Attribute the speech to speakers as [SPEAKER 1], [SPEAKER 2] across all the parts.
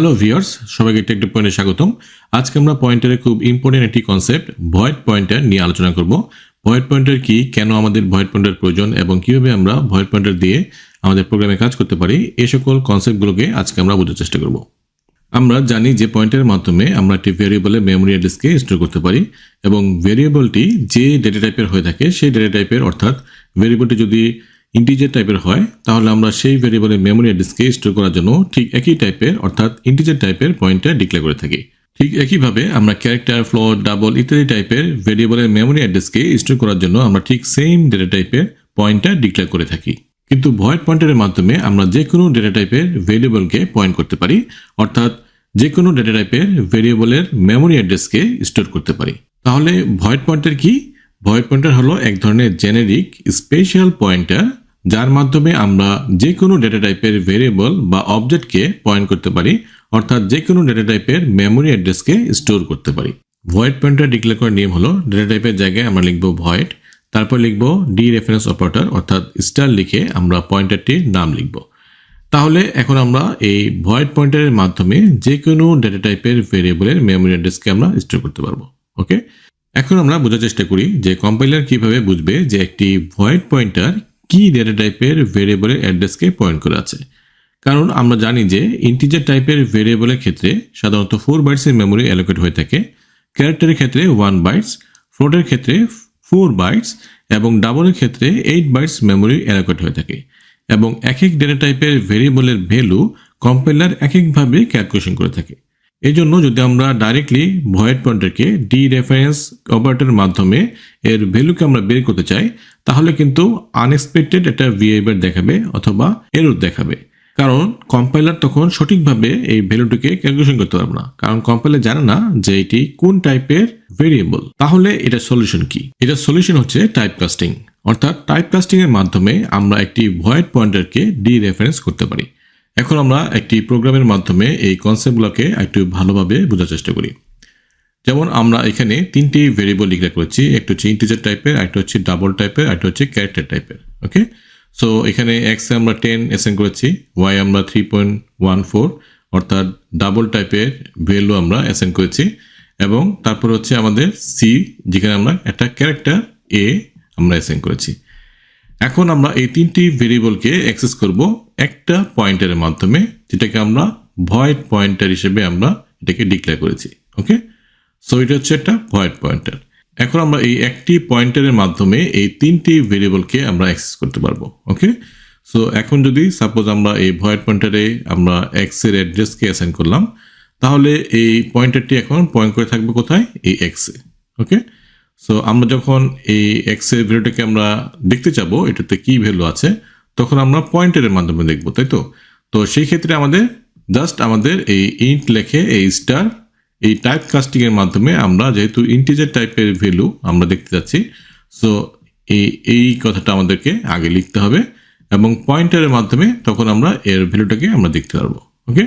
[SPEAKER 1] Hello viewers, সবাইকে take পয়েন্টে স্বাগতম। আজকে আমরা পয়েন্টারের খুব ইম্পর্টেন্ট একটি কনসেপ্ট ভয়েড পয়েন্টার নিয়ে আলোচনা করব। ভয়েড পয়েন্টার কি, কেন আমাদের ভয়েড পয়েন্টার প্রয়োজন এবং কিভাবে আমরা ভয়েড পয়েন্টার দিয়ে আমাদের প্রোগ্রামে কাজ করতে পারি, এই সকল কনসেপ্টগুলোকে আজকে আমরা বোঝার চেষ্টা করব। আমরা জানি যে পয়েন্টারের মাধ্যমে আমরা একটি ভেরিয়েবলের মেমোরি অ্যাড্রেসকে স্টোর করতে পারি এবং ভেরিয়েবলটি যে ডেটা টাইপের হয়ে থাকে সেই ডেটা টাইপের, অর্থাৎ ভেরিয়েবলটি যদি ইন্টিজার টাইপের হয় তাহলে আমরা সেই ভেরিয়েবলের মেমোরি অ্যাড্রেসকে স্টোর করার জন্য ঠিক একই টাইপের, অর্থাৎ ইন্টিজার টাইপের পয়েন্টার ডিক্লেয়ার করে থাকি। ঠিক একইভাবে আমরা ক্যারেক্টার, ফ্লোট, ডাবল ইত্যাদি টাইপের ভেরিয়েবলের মেমোরি অ্যাড্রেসকে স্টোর করার জন্য আমরা ঠিক সেম ডেটা টাইপের পয়েন্টার ডিক্লেয়ার করে থাকি। কিন্তু ভয়েড পয়েন্টারের মাধ্যমে আমরা যে কোনো ডেটা টাইপের ভেরিয়েবলকে পয়েন্ট করতে পারি, অর্থাৎ যে কোনো ডেটা টাইপের ভেরিয়েবলের মেমোরি অ্যাড্রেসকে স্টোর করতে পারি। তাহলে ভয়েড পয়েন্টার কি? ভয়েড পয়েন্টার হলো এক ধরনের জেনেরিক স্পেশাল পয়েন্টার যার মাধ্যমে আমরা যে কোনো ডেটা টাইপের ভেরিয়েবল বা অবজেক্টকে পয়েন্ট করতে পারি, অর্থাৎ যে কোনো ডেটা টাইপের মেমোরি অ্যাড্রেসকে স্টোর করতে পারি। ভয়েড পয়েন্টার ডিক্লেয়ার করার নিয়ম হলো, ডেটা টাইপের জায়গায় আমরা লিখব ভয়েড, তারপর লিখব ডি রেফারেন্স অপারেটর অর্থাৎ স্টার লিখে আমরা পয়েন্টারটির নাম লিখব। তাহলে এখন আমরা এই ভয়েড পয়েন্টারের মাধ্যমে যে কোনো ডেটা টাইপের ভেরিয়েবলের মেমোরি অ্যাড্রেসকে আমরা স্টোর করতে পারবো। ওকে, এখন আমরা বোঝার চেষ্টা করি যে কম্পাইলার কিভাবে বুঝবে যে একটি ভয়েড পয়েন্টার কি ডেটা টাইপের ভেরিয়েবলের অ্যাড্রেসকে পয়েন্ট করে আছে। কারণ আমরা জানি যে ইন্টিজার টাইপের ভেরিয়েবলের ক্ষেত্রে সাধারণত 4 বাইটসের মেমোরি অ্যালোকেট হয়ে থাকে, ক্যারেক্টারের ক্ষেত্রে 1 বাইটস, ফ্লোটের ক্ষেত্রে 4 বাইটস এবং ডাবলের ক্ষেত্রে 8 বাইটস মেমোরি অ্যালোকেট হয়ে থাকে। এবং এক এক ডেটা টাইপের ভেরিয়েবলের ভ্যালু কম্পাইলার এক একভাবে ক্যালকুলেশন করে থাকে। এই জন্য যদি আমরা ডাইরেক্টলি ভয়েড পয়েন্টারকে ডি রেফারেন্স অপারেটরের মাধ্যমে এর ভ্যালুকে আমরা বের করতে চাই, তাহলে কিন্তু আনএক্সপেক্টেড একটা বিহেভিয়ার দেখাবে অথবা এরর দেখাবে। কারণ কম্পাইলার তখন সঠিকভাবে এই ভ্যালুটিকে ক্যালকুলেশন করতে পারবে না, কারণ কম্পাইলার জানে না যে এটি কোন টাইপের ভেরিয়েবল। তাহলে এটা সলিউশন কি? এটা সলিউশন হচ্ছে টাইপ কাস্টিং, অর্থাৎ টাইপ কাস্টিং এর মাধ্যমে আমরা একটি ভয়েড পয়েন্টারকে ডি রেফারেন্স করতে পারি। এখন আমরা একটি প্রোগ্রামের মাধ্যমে এই কনসেপ্টগুলোকে একটু ভালোভাবে বোঝার চেষ্টা করি। যেমন আমরা এখানে 3টি ভেরিয়েবল ডিক্লেয়ার করছি, একটা হচ্ছে ইন্টিজার টাইপের, একটা হচ্ছে ডাবল টাইপের, একটা হচ্ছে ক্যারেক্টার টাইপের। ওকে, সো এখানে এক্স এ আমরা 10 অ্যাসাইন করেছি, ওয়াই আমরা 3.14 অর্থাৎ ডাবল টাইপের ভ্যালু আমরা অ্যাসাইন করেছি, এবং তারপর হচ্ছে আমাদের সি, যেখানে আমরা একটা ক্যারেক্টার এ আমরা অ্যাসাইন করেছি। এখন আমরা এই 3টি ভেরিয়েবলকে অ্যাক্সেস করব একটা পয়েন্টারের মাধ্যমে, যেটাকে আমরা ভয়েড পয়েন্টার হিসেবে আমরা এটাকে ডিক্লেয়ার করেছি। ওকে, সো এটা হচ্ছে একটা ভয়েড পয়েন্টার। এখন আমরা এই একটি পয়েন্টারের মাধ্যমে এই 3টি ভেরিয়েবলকে আমরা অ্যাক্সেস করতে পারবো। ওকে, সো এখন যদি সাপোজ আমরা এই ভয়েড পয়েন্টারে আমরা এক্স এর অ্যাড্রেসকে অ্যাসাইন করলাম, তাহলে এই পয়েন্টারটি এখন পয়েন্ট করে থাকবে কোথায়? এই এক্স এ। ওকে, সো আমরা যখন এই এক্স এর ভ্যালুটাকে আমরা দেখতে চাবো এটাতে কি ভ্যালু আছে, তখন আমরা পয়েন্টারের মাধ্যমে দেখবো, তাই তো? তো সেই ক্ষেত্রে আমাদের জাস্ট আমাদের এই ইন্ট লেখে এই স্টার এই টাইপ কাস্টিং এর মাধ্যমে আমরা যেহেতু ইন্টিজার টাইপের ভ্যালু আমরা দেখতে যাচ্ছি, সো এই কথাটা আমাদেরকে আগে লিখতে হবে এবং পয়েন্টারের মাধ্যমে তখন আমরা এর ভ্যালুটাকে আমরা দেখতে পারবো। ওকে,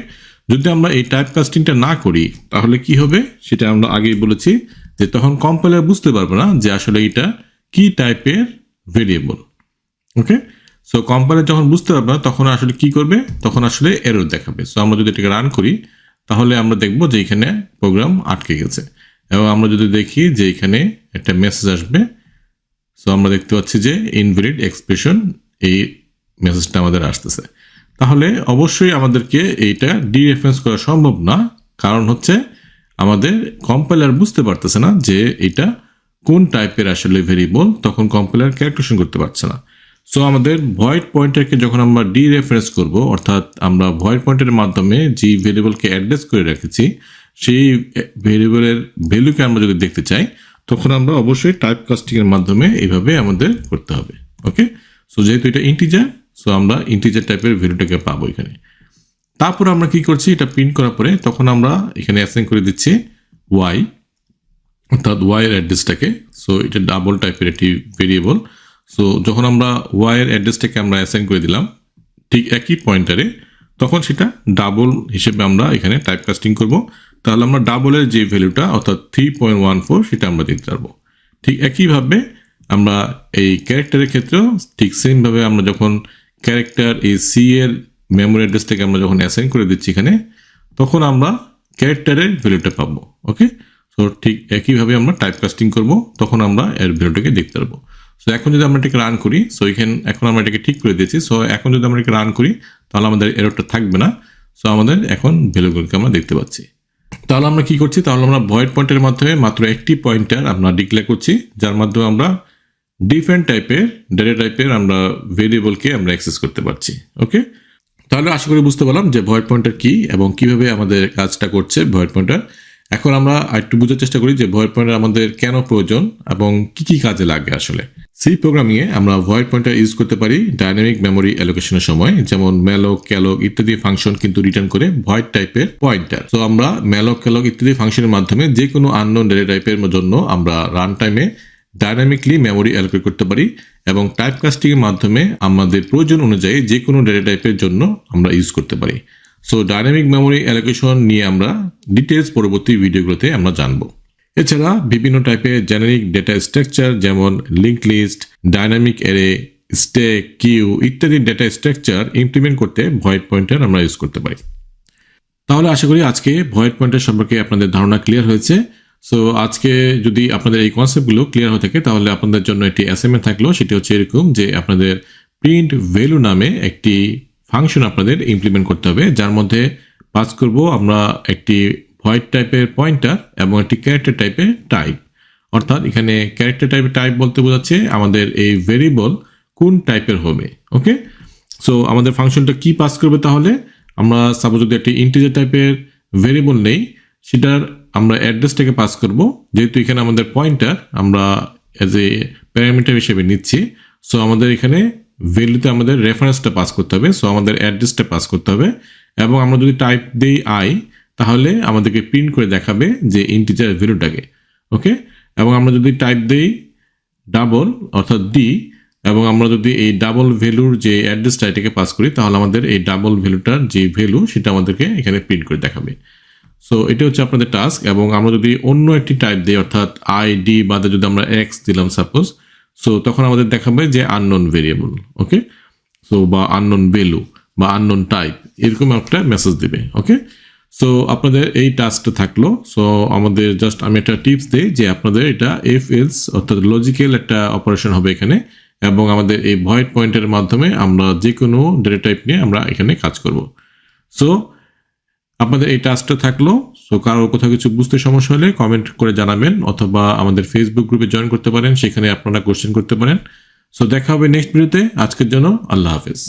[SPEAKER 1] যদি আমরা এই টাইপ কাস্টিংটা না করি তাহলে কি হবে সেটা আমরা আগেই বলেছি যে তখন কম্পাইলার বুঝতে পারবে না যে আসলে এটা কি টাইপের ভেরিয়েবল। ওকে, সো কম্পাইলার যখন বুঝতে পারবে না তখন আসলে কি করবে? তখন আসলে এরর দেখাবে। সো আমরা যদি এটাকে রান করি তাহলে আমরা দেখব যে এখানে প্রোগ্রাম আটকে গেছে, এবং আমরা যদি দেখি যে এখানে একটা মেসেজ আসবে। সো আমরা দেখতে পাচ্ছি যে ইনভ্যালিড এক্সপ্রেশন, এই মেসেজটা আমাদের আসতেছে। তাহলে অবশ্যই আমাদেরকে এইটা ডি রেফারেন্স করা সম্ভব না, কারণ হচ্ছে আমাদের কম্পাইলার বুঝতে পারতেছে না যে এটা কোন টাইপের আসলে ভেরিয়েবল, তখন কম্পাইলার ক্যালকুলেশন করতে পারছে না। সো আমাদের ভয়েড পয়েন্টারকে যখন আমরা ডি রেফারেন্স করব, অর্থাৎ আমরা ভয়েড পয়েন্টারের মাধ্যমে যে ভেরিয়েবলকে অ্যাড্রেস করে রেখেছি সেই ভেরিয়েবলের ভ্যালুকে আমরা যদি দেখতে চাই, তখন আমরা অবশ্যই টাইপ কাস্টিং এর মাধ্যমে এইভাবে আমাদের করতে হবে। ওকে, সো যেহেতু এটা ইন্টিজার, সো আমরা ইন্টিজার টাইপের ভ্যালুটাকে পাবো এখানে। তারপর আমরা কি করছি, এটা প্রিন্ট করার পরে তখন আমরা এখানে অ্যাসাইন করে দিচ্ছি ওয়াই, অর্থাৎ ওয়াই এর অ্যাড্রেসটাকে। সো এটা ডাবল টাইপের একটি ভেরিয়েবল। সো যখন আমরা ওয়াই এর অ্যাড্রেসটাকে আমরা অ্যাসাইন করে দিলাম ঠিক একই পয়েন্টারে, তখন সেটা ডাবল হিসেবে আমরা এখানে টাইপ কাস্টিং করব। তাহলে আমরা ডাবলের যে ভ্যালুটা অর্থাৎ 3.14 সেটা আমরা দেখতে পারবো। ঠিক একইভাবে আমরা এই ক্যারেক্টারের ক্ষেত্রেও ঠিক সেমভাবে আমরা যখন ক্যারেক্টার এই সি এর মেমোরি অ্যাড্রেসটাকে আমরা যখন অ্যাসাইন করে দিচ্ছি এখানে, তখন আমরা ক্যারেক্টারের ভ্যালুটা পাবো। ওকে, সো ঠিক একইভাবে আমরা টাইপ কাস্টিং করবো, তখন আমরা এর ভ্যালুটাকে দেখতে পারবো। সো এখন যদি আমরা এটাকে রান করি, সো এখন আমরা এটাকে ঠিক করে দিয়েছি। সো এখন যদি আমরা এটাকে রান করি তাহলে আমাদের এররটা থাকবে না। সো আমাদের এখন ভ্যালুগুলোকে আমরা দেখতে পাচ্ছি। তাহলে আমরা কি করছি, তাহলে আমরা ভয়েড পয়েন্টের মাধ্যমে মাত্র একটি পয়েন্টার আমরা ডিক্লেয়ার করছি, যার মাধ্যমে আমরা ডিফারেন্ট টাইপের ডেটা টাইপের আমরা ভেরিয়েবলকে আমরা অ্যাক্সেস করতে পারছি। ওকে, তাহলে আশা করি বুঝতে পারলাম যে ভয়েড পয়েন্টার কি এবং কিভাবে আমাদের কাজটা করছে ভয়েড পয়েন্টার। এখন আমরা একটু বোঝার চেষ্টা করি যে ভয়েড পয়েন্টার আমাদের কেন প্রয়োজন এবং কি কি কাজে লাগে। আসলে সি প্রোগ্রামিং এ আমরা ভয়েড পয়েন্টার ইউজ করতে পারি ডাইনামিক মেমোরি অ্যালোকেশনের সময়, যেমন ম্যালক, ক্যালক ইত্যাদি ফাংশন কিন্তু রিটার্ন করে ভয়েড টাইপের পয়েন্টার। তো আমরা ম্যালক, ক্যালক ইত্যাদি ফাংশনের মাধ্যমে যে কোনো আননোন ডেটা টাইপের জন্য আমরা রান টাইমে ডাইনামিকলি মেমোরি অ্যালোকেট করতে পারি এবং টাইপ কাস্টিং এর মাধ্যমে আমাদের প্রয়োজন অনুযায়ী যে কোনো ডেটা টাইপের জন্য আমরা ইউজ করতে পারি। সো ডাইনামিক মেমোরি অ্যালোকেশন নিয়ে আমরা ডিটেলস পরবর্তী ভিডিওগুলোতে আমরা জানবো। এছাড়া বিভিন্ন টাইপের জেনারিক ডেটা স্ট্রাকচার যেমন link list, dynamic array, stack, queue ইত্যাদি ডেটা স্ট্রাকচার ইমপ্লিমেন্ট করতে ভয়েড পয়েন্টার আমরা ইউজ করতে পারি। তাহলে আশা করি আজকে ভয়েড পয়েন্টার সম্পর্কে আপনাদের ধারণা ক্লিয়ার হয়েছে। সো আজকে যদি আপনাদের এই কনসেপ্টগুলো ক্লিয়ার হয়ে থাকে তাহলে আপনাদের জন্য একটি অ্যাসাইনমেন্ট থাকলো, সেটি হচ্ছে এরকম যে আপনাদের প্রিন্ট ভ্যালু নামে একটি ফাংশন আপনাদের ইমপ্লিমেন্ট করতে হবে, যার মধ্যে পাস করব আমরা একটি ভয়েড টাইপের পয়েন্টার এবং একটি ক্যারেক্টার টাইপের টাইপ। অর্থাৎ এখানে ক্যারেক্টার টাইপের টাইপ বলতে বোঝাচ্ছে আমাদের এই ভেরিয়েবল কোন টাইপের হবে। ওকে, সো আমাদের ফাংশনটা কি পাস করবে, তাহলে আমরা সাপোজ যদি একটি ইন্টিজার টাইপের ভেরিয়েবল নেই, সেটার আমরা অ্যাড্রেসটাকে পাস করব। যেহেতু এখানে আমাদের পয়েন্টার আমরা এজ এ প্যারামিটার হিসেবে নিচ্ছি, সো আমাদের এখানে ভ্যালুতে আমাদের রেফারেন্সটা পাস করতে হবে, সো আমাদের অ্যাড্রেসটা পাস করতে হবে। এবং আমরা যদি টাইপ দিই আই, তাহলে আমাদেরকে প্রিন্ট করে দেখাবে যে ইন্টিজার ভ্যালুটাকে। ওকে, এবং আমরা যদি টাইপ দিই ডাবল অর্থাৎ ডি, এবং আমরা যদি এই ডাবল ভ্যালুর যে অ্যাড্রেসটা এটাকে পাস করি, তাহলে আমাদের এই ডাবল ভ্যালুটার যে ভ্যালু সেটা আমাদেরকে এখানে প্রিন্ট করে দেখাবে। সো এটা হচ্ছে আপনাদের টাস্ক। এবং আমরা যদি অন্য একটি টাইপ দিই অর্থাৎ আই ডি বাদে যদি আমরা এক্স দিলাম সাপোজ, সো তখন আমাদের দেখাবে যে আননোন ভেরিয়েবল। ওকে, সো বা আননোন ভ্যালু বা আননোন টাইপ এরকম একটা মেসেজ দিবে। ওকে, সো আপনাদের এই টাস্কটা থাকলো। সো আমাদের জাস্ট আমি একটা টিপস দিই যে আপনাদের এটা এফ এলস অর্থাৎ লজিক্যাল একটা অপারেশন হবে এখানে, এবং আমাদের এই ভয়েড পয়েন্টের মাধ্যমে আমরা যে কোনো ডেটা টাইপ নিয়ে আমরা এখানে কাজ করব। সো আপনাদের এই টাস্কটা থাকলো। সো কারো কোথাও কিছু বুঝতে সমস্যা হলে কমেন্ট করে জানাবেন, অথবা আমাদের ফেসবুক গ্রুপে জয়েন করতে পারেন, সেখানে আপনারা কোশ্চেন করতে পারেন। সো দেখা হবে নেক্সট ভিডিওতে। আজকের জন্য আল্লাহ হাফেজ।